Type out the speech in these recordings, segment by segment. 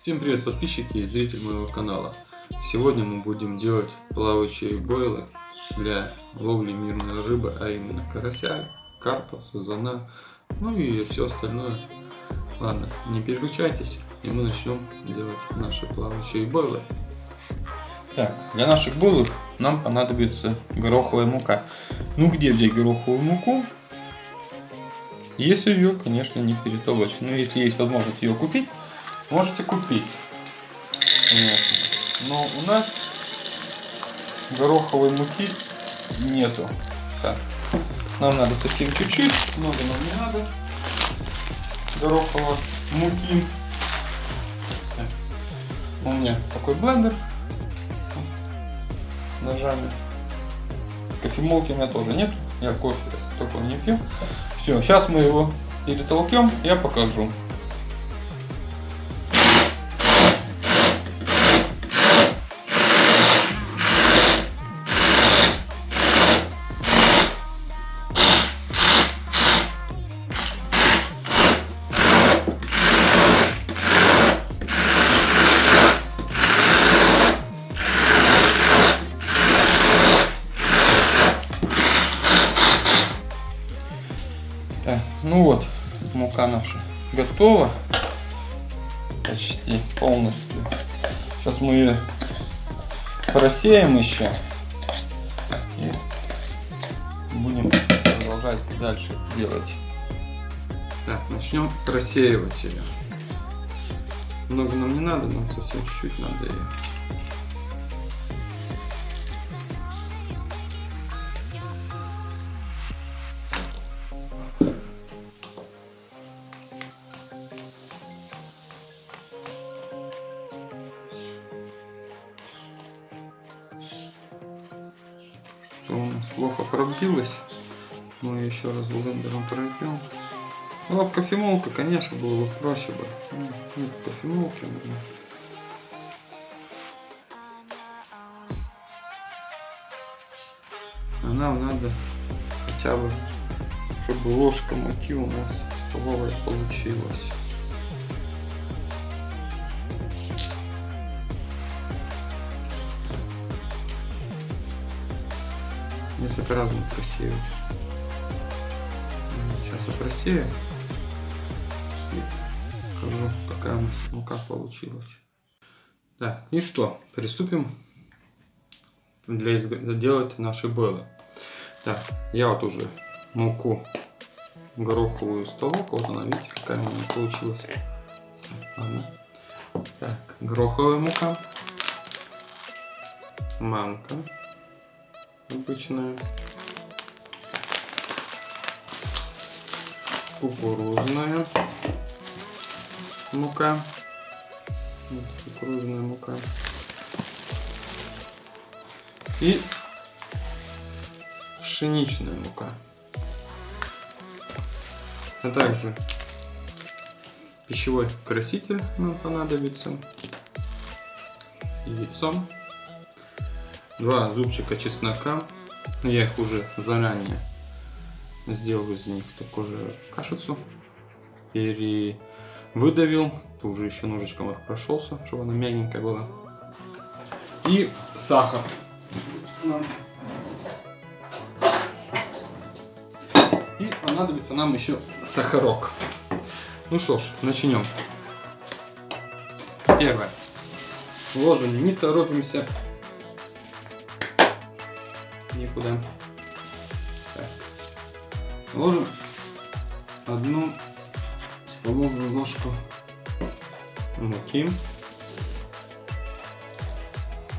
Всем привет, подписчики и зрители моего канала. Сегодня мы будем делать плавающие бойлы для ловли мирной рыбы, а именно карася, карпа, сазана, ну и все остальное. Ладно, не переключайтесь, и мы начнем делать наши плавающие бойлы. Так, для наших бойлов нам понадобится гороховая мука. Ну где взять гороховую муку? Если ее, конечно, не перетолочь. Но если есть возможность ее купить, можете купить. Но у нас гороховой муки нету. Так, нам надо совсем чуть-чуть, много нам не надо гороховой муки. Так. У меня такой блендер с ножами. Кофемолки у меня тоже нет, я кофе такого не пью. Все, сейчас мы его перетолкнем, я покажу. Так, ну вот, мука наша готова почти полностью. Сейчас мы ее просеем еще и будем продолжать дальше делать. Так, начнем просеивать ее. Много нам не надо, нам совсем чуть-чуть надо ее. У нас плохо пробилась, мы ее еще раз блендером пройдем. Ну, а кофемолка, конечно, было бы проще бы. Нет кофемолки. А нам надо хотя бы, чтобы ложка муки у нас столовая получилась. Несколько раз мы просеивать. Сейчас я просею и покажу, какая у нас мука получилась. Так, и что? Приступим делать наши бойлы. Так, я вот уже муку гороховую столовку, вот она, видите, какая у меня получилась. Ладно. Так, гороховая мука, манка обычная, кукурузная мука, и пшеничная мука, а также пищевой краситель нам понадобится, яйцо, 2 зубчика чеснока. Я их уже заранее сделал из них такую же кашицу, выдавил, уже еще ножичком их прошелся, чтобы она мягенькая была. И сахар. И понадобится нам еще сахарок. Ну что ж, начнем. Первое. Ложим, не торопимся никуда. Так. Ложим 1 столовую ложку муки,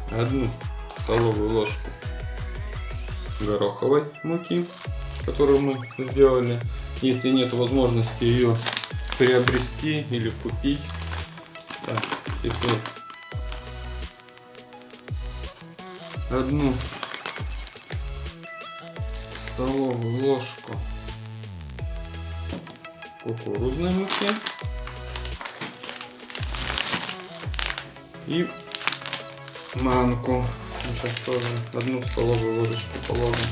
1 столовую ложку гороховой муки, которую мы сделали. Если нет возможности ее приобрести или купить, так, теперь 1 столовую ложку кукурузной муки и манку. Сейчас тоже 1 столовую ложечку положим.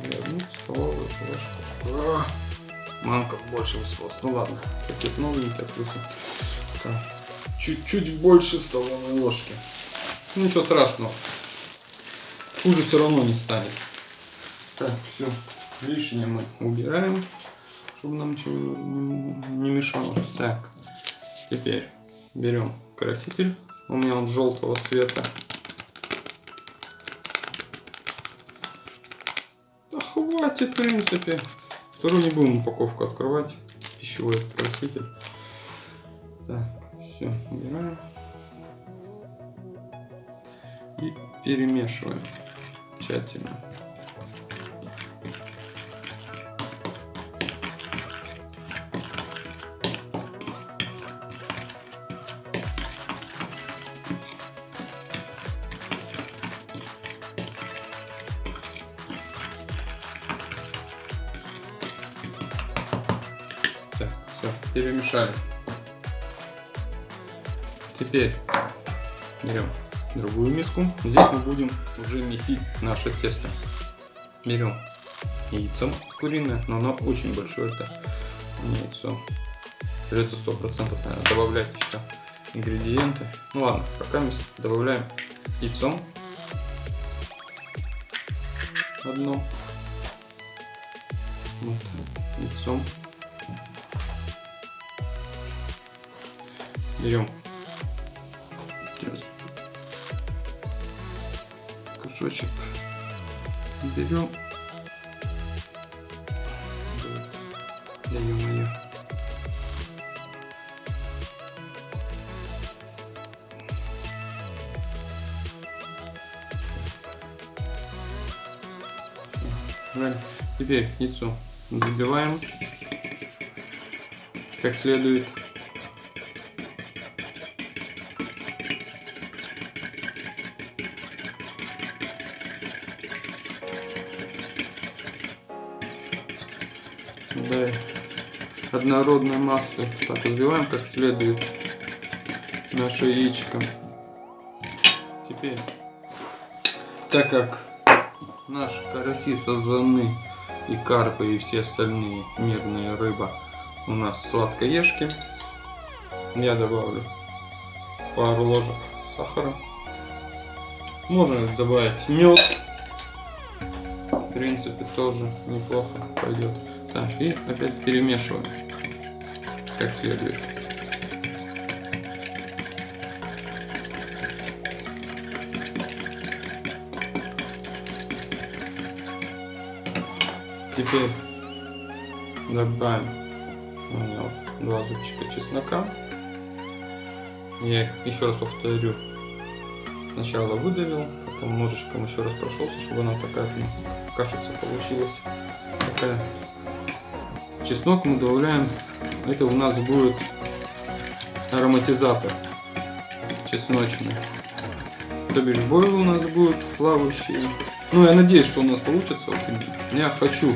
и 1 столовую ложку. Манка больше высылась. Ну ладно, пакет новенький открылся. Чуть-чуть больше столовой ложки. Ну, ничего страшного. Хуже все равно не станет. Так, все. Лишнее мы убираем, чтобы нам ничего не мешало. Так, теперь берем краситель. У меня он желтого цвета. Да хватит, в принципе. Вторую не будем упаковку открывать. Пищевой краситель. Так, все, убираем. И перемешиваем тщательно. Так, все, перемешали. Теперь берем другую миску. Здесь мы будем уже месить наше тесто. Берем яйцо куриное, но оно очень большое, это не яйцо. Придется 100%, наверное, добавлять еще ингредиенты. Ну ладно, пока мы добавляем яйцо. Одно. Вот, яйцо. Берем кусочек, берем, да ё-моё, теперь яйцо забиваем как следует. Да, однородной массы так взбиваем как следует наше яичко. Теперь, так как наши караси, сазаны и карпы и все остальные мирные рыба у нас сладкоежки, я добавлю пару ложек сахара. Можно добавить мед, в принципе тоже неплохо пойдет. Так, и опять перемешиваем как следует. Теперь добавим у меня вот 2 зубчика чеснока. Я их, еще раз повторю, сначала выдавил, потом ножичком еще раз прошелся, чтобы она такая у нас кашица получилась. Такая. Чеснок мы добавляем, это у нас будет ароматизатор чесночный. То бишь бойлы у нас будут плавающие. Ну, я надеюсь, что у нас получится. Вот, я хочу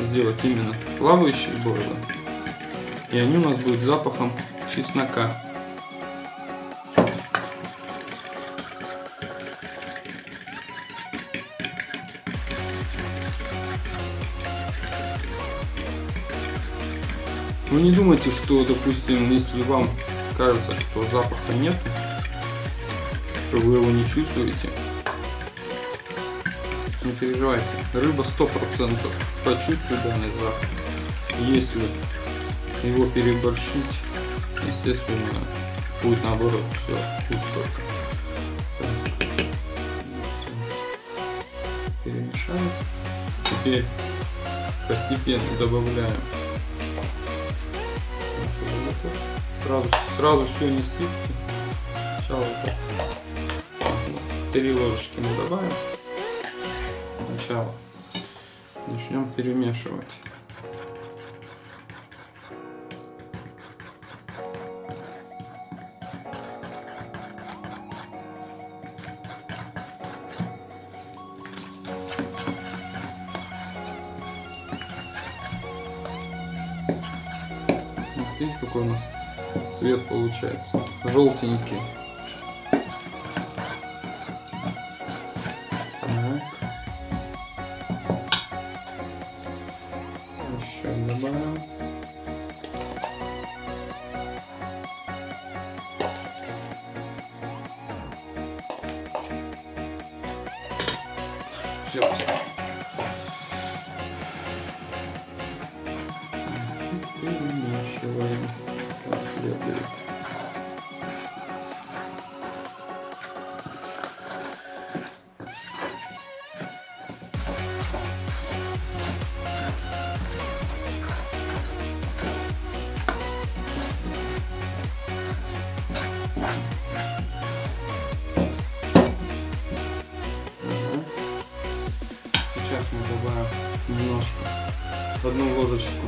сделать именно плавающие бойлы. И они у нас будут с запахом чеснока. Вы не думайте, что, допустим, если вам кажется, что запаха нет, что вы его не чувствуете, не переживайте. Рыба 100% почувствует данный запах. Если его переборщить, естественно, будет наоборот все пусто. Перемешаем. Теперь постепенно добавляем. Сразу все не сыпьте. Сначала вот 3 ложечки мы добавим. Сначала начнем перемешивать. Видите, какой у нас цвет получается? Желтенький. Так. добавим. Все. Перемешиваем как следует. Сейчас мы добавим немножко, одну ложечку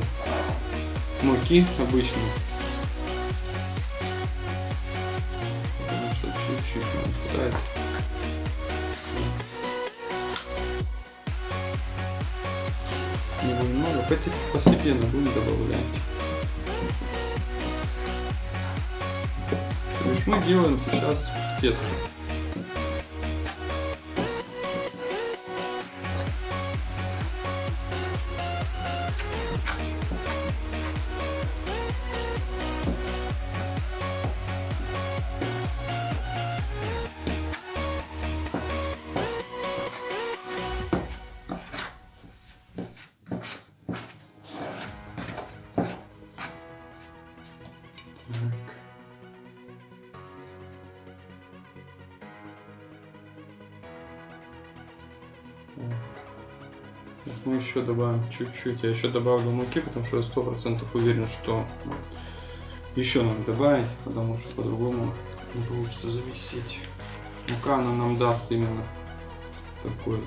муки обычной, потому что чуть-чуть нам хватает. Не будем много, постепенно будем добавлять. То есть мы делаем сейчас тесто. Мы еще добавим чуть-чуть. Я еще добавлю муки, потому что я 100% уверен, что еще надо добавить, потому что по-другому не получится замесить. Мука она нам даст именно такой,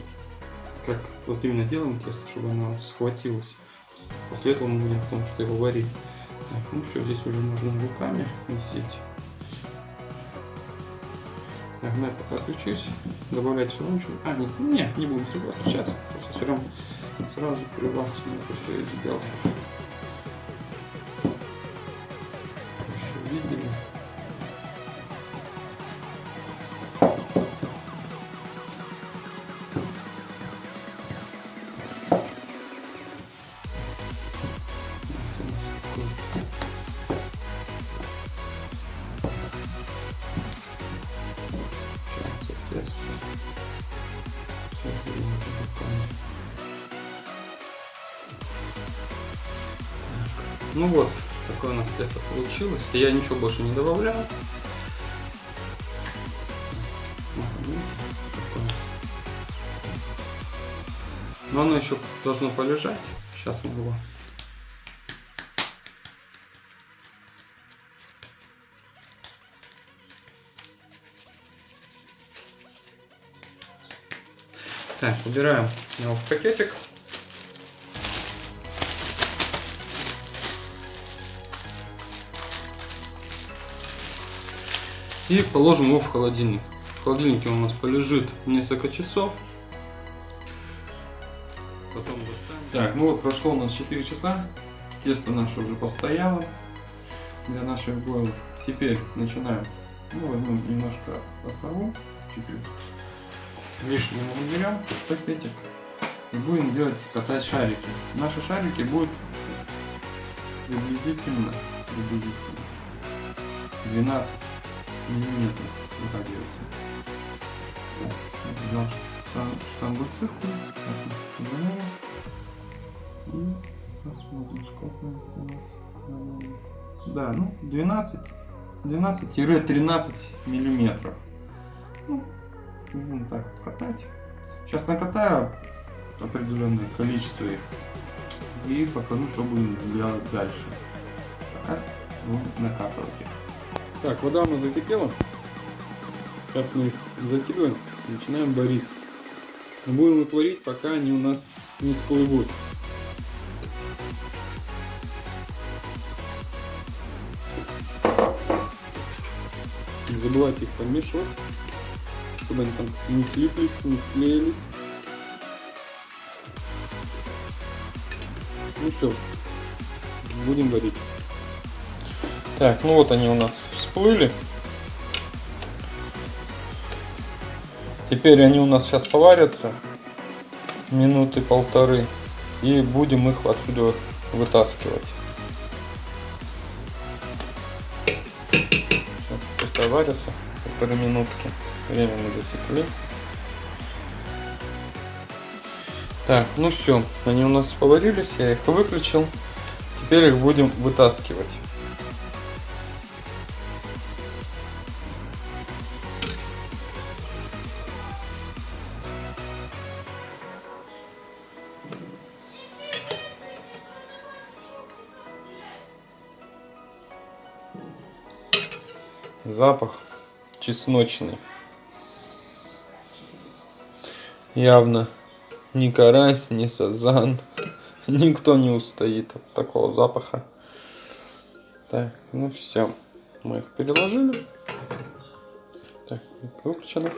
как вот именно делаем тесто, чтобы оно схватилось. После этого мы будем в том, что его варить. Так, ну все, здесь уже можно руками месить. Так, я пока отключусь. Добавлять все равно. Не будем сюда отключаться. Просто все равно сразу при вас это все и сделал. Еще видели. Ну вот, такое у нас тесто получилось. Я ничего больше не добавлял. Но оно еще должно полежать. Сейчас мы его. Так, убираем его в пакетик. И положим его в холодильник. В холодильнике он у нас полежит несколько часов. Потом достанем. Так, ну вот прошло у нас 4 часа. Тесто наше уже постояло для наших бойлов. Теперь начинаем. Ну, возьмем немножко оторву. Чуть-чуть. Лишнее мы уберем в пакетик. И будем делать, катать шарики. Наши шарики будут приблизительно 12 миллиметров выходится. Взял штангу цифру. И посмотрим, сколько у нас. Да, ну 12-13 миллиметров. Ну, будем так катать. Сейчас накатаю определенное количество их и покажу, что будем делать дальше. Так, будем накатывать их. Так, вода у нас закипела. Сейчас мы их закидываем и начинаем варить. Мы будем их варить, пока они у нас не всплывут. Не забывайте их помешивать, чтобы они там не слиплись, не склеились. Ну все, будем варить. Так, ну вот они у нас всплыли. Теперь они у нас сейчас поварятся минуты полторы. И будем их отсюда вытаскивать. Пускай варятся полторы минутки. Время мы засекли. Так, ну все, они у нас поварились, я их выключил. Теперь их будем вытаскивать. Запах чесночный. Явно ни карась, ни сазан. Никто не устоит от такого запаха. Так, ну все. Мы их переложили. Так, выключено.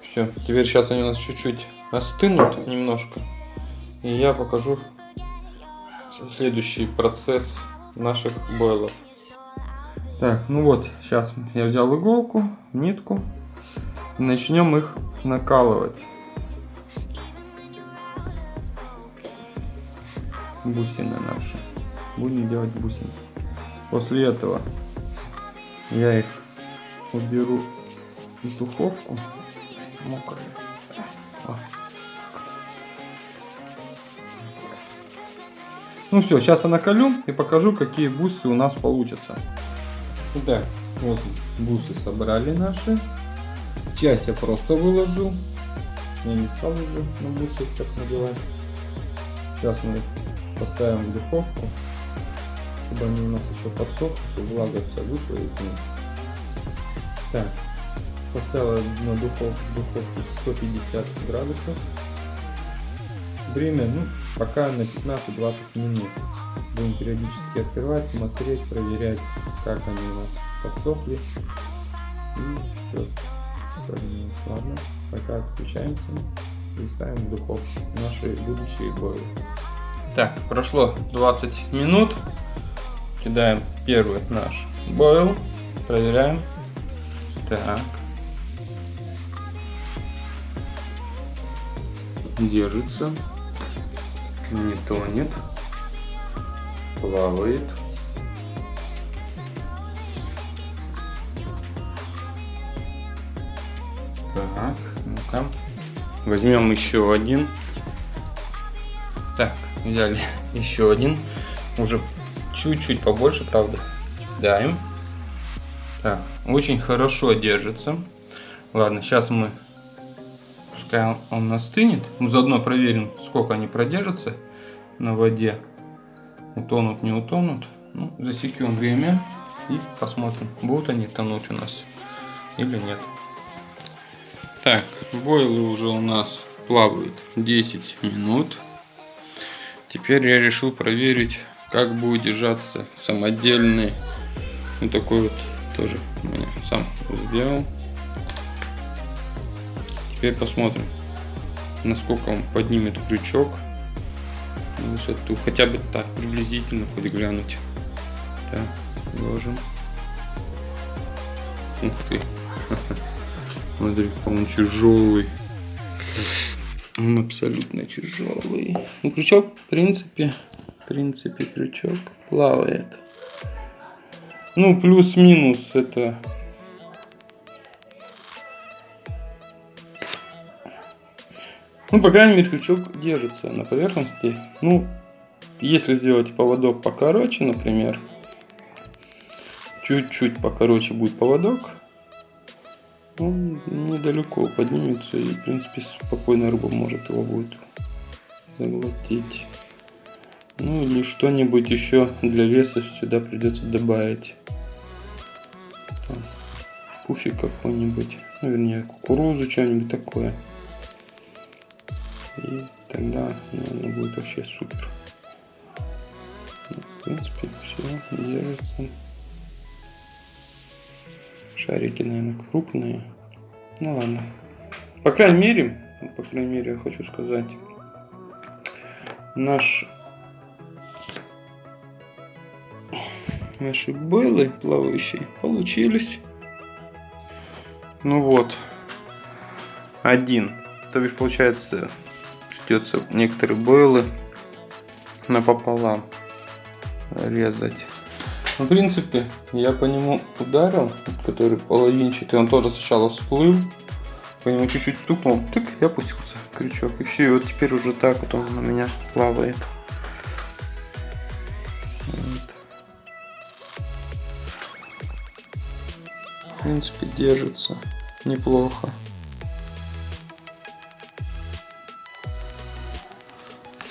Все. Теперь сейчас они у нас чуть-чуть остынут немножко. И я покажу следующий процесс наших бойлов. Так, ну вот, сейчас я взял иголку, нитку. И начнем их накалывать. Бусины наши. Будем делать бусины. После этого я их уберу в духовку. Мокрые. Ну все, сейчас я накалю и покажу, какие бусы у нас получатся. Итак, вот бусы собрали наши. Часть я просто выложил. Я не стал уже на бусы так надевать. Сейчас мы их поставим в духовку, чтобы они у нас еще подсохли, чтобы влага вся вышла из них. Так, поставила на духовку 150 градусов. Время, ну, пока на 15-20 минут. Будем периодически открывать, смотреть, проверять, как они у нас подсохли. И все. Ладно, пока отключаемся и ставим в духовку наши будущие бойлы. Так, прошло 20 минут. Кидаем первый наш бойл. Проверяем. Так. Держится. Не тонет. Плавает. Так, ну-ка. Возьмем еще один. Так, взяли еще один. Уже чуть-чуть побольше, правда. Даем. Так, очень хорошо держится. Ладно, сейчас мы, пускай он остынет. Мы заодно проверим, сколько они продержатся на воде. Утонут, не утонут. Ну, засекем время и посмотрим, будут они тонуть у нас или нет. Так, бойлы уже у нас плавают 10 минут. Теперь я решил проверить, как будет держаться самодельный. Вот такой вот тоже я сам сделал. Теперь посмотрим, насколько он поднимет крючок на высоту. Хотя бы так, приблизительно хоть глянуть. Так, ложим. Ух ты. Смотри, какой он тяжелый. Он абсолютно тяжелый. Ну, крючок, в принципе, крючок плавает. Ну, плюс-минус это. Ну, по крайней мере, крючок держится на поверхности. Ну, если сделать поводок покороче, например, чуть-чуть покороче будет поводок, он недалеко поднимется и, в принципе, спокойно рыба может его будет заглотить. Ну, или что-нибудь еще для веса сюда придется добавить. Там, пуфик какой-нибудь, ну, вернее, кукурузу, что-нибудь такое. И тогда, наверное, будет вообще супер. Ну, в принципе, все держится. Шарики, наверное, крупные. Ну ладно. По крайней мере, я хочу сказать, наши бойлы плавающие получились. Ну вот. Один. То бишь, получается, ждется некоторые бойлы напополам резать. В принципе, я по нему ударил, который половинчатый, он тоже сначала всплыл, по нему чуть-чуть стукнул, тык, и опустился крючок. И все, и вот теперь уже так вот он у меня плавает. Вот. В принципе, держится неплохо.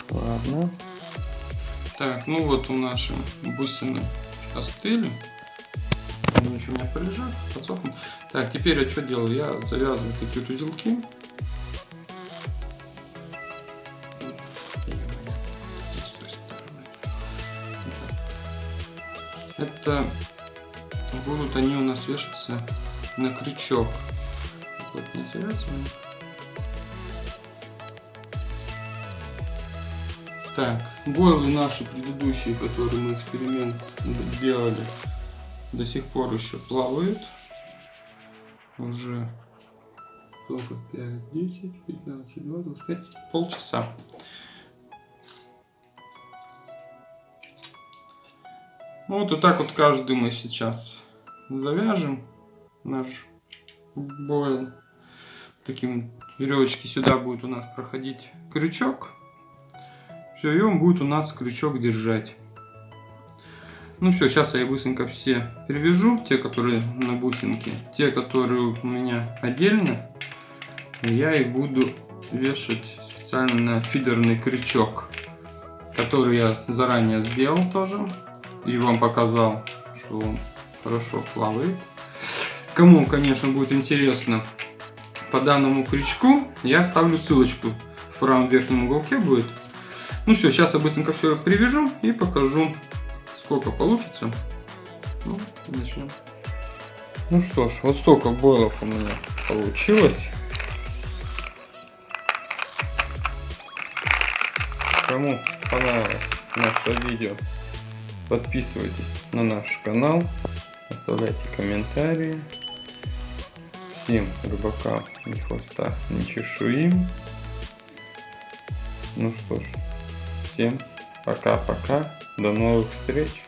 Ладно. Так, ну вот у наши бусины остыли. Они еще у меня полежат, подсохнут. Так, теперь я что делаю? Я завязываю такие вот узелки. Это будут они у нас вешаться на крючок. Вот не завязываем. Так, бойлы наши предыдущие, которые мы эксперимент делали, до сих пор еще плавают. Уже сколько? 5, 10, 15, 20, 25, полчаса. Вот и так вот каждый мы сейчас завяжем наш бойл. Таким веревочки сюда будет у нас проходить крючок. Все, и он будет у нас крючок держать. Ну все, сейчас я быстренько все перевяжу, те, которые на бусинке, те, которые у меня отдельно, я их буду вешать специально на фидерный крючок, который я заранее сделал тоже и вам показал, что он хорошо плавает. Кому, конечно, будет интересно по данному крючку, я оставлю ссылочку в правом верхнем уголке будет. Ну все, сейчас я быстренько все привяжу и покажу, сколько получится. Ну, начнем. Ну что ж, вот столько бойлов у меня получилось. Кому понравилось наше видео, подписывайтесь на наш канал, оставляйте комментарии. Всем рыбакам ни хвоста, ни чешуи. Ну что ж, всем пока-пока, до новых встреч.